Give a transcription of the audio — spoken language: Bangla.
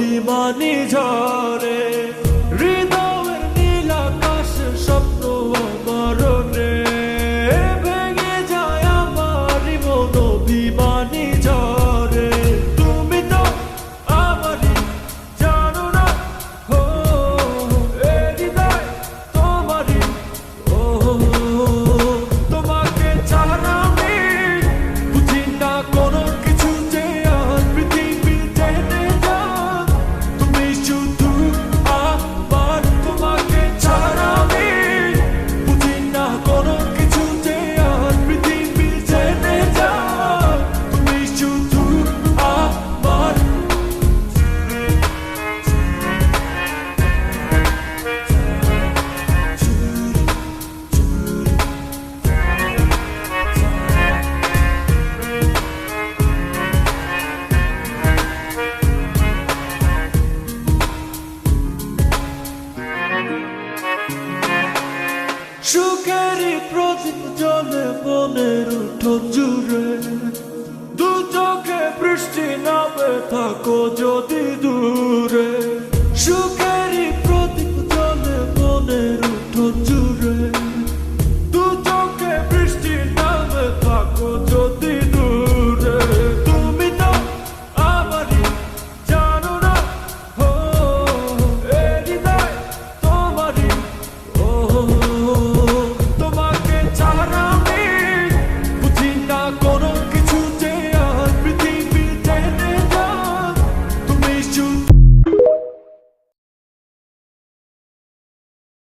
অভিমানী ঝরে হৃদয়ের নীল আকাশে স্বপ্ন অমরণে ভেঙে যায় আমার মন অভিমানী ঝরে তুমি তো আমারই জানো না ও এ হৃদয় তোমারই ও তোমাকে ছাড়া আমি বুঝি না কোনো কিছু যে আর পৃথিবীর টেনে যান তুমি শুধু আমার তোমাকে ছাড়া আমি বুঝি না কোনো কিছু যে আর পৃথিবীর টেনে যান তুমি শুধু আমার সুখেরই প্রদীপ জ্বলে মনের উঠোন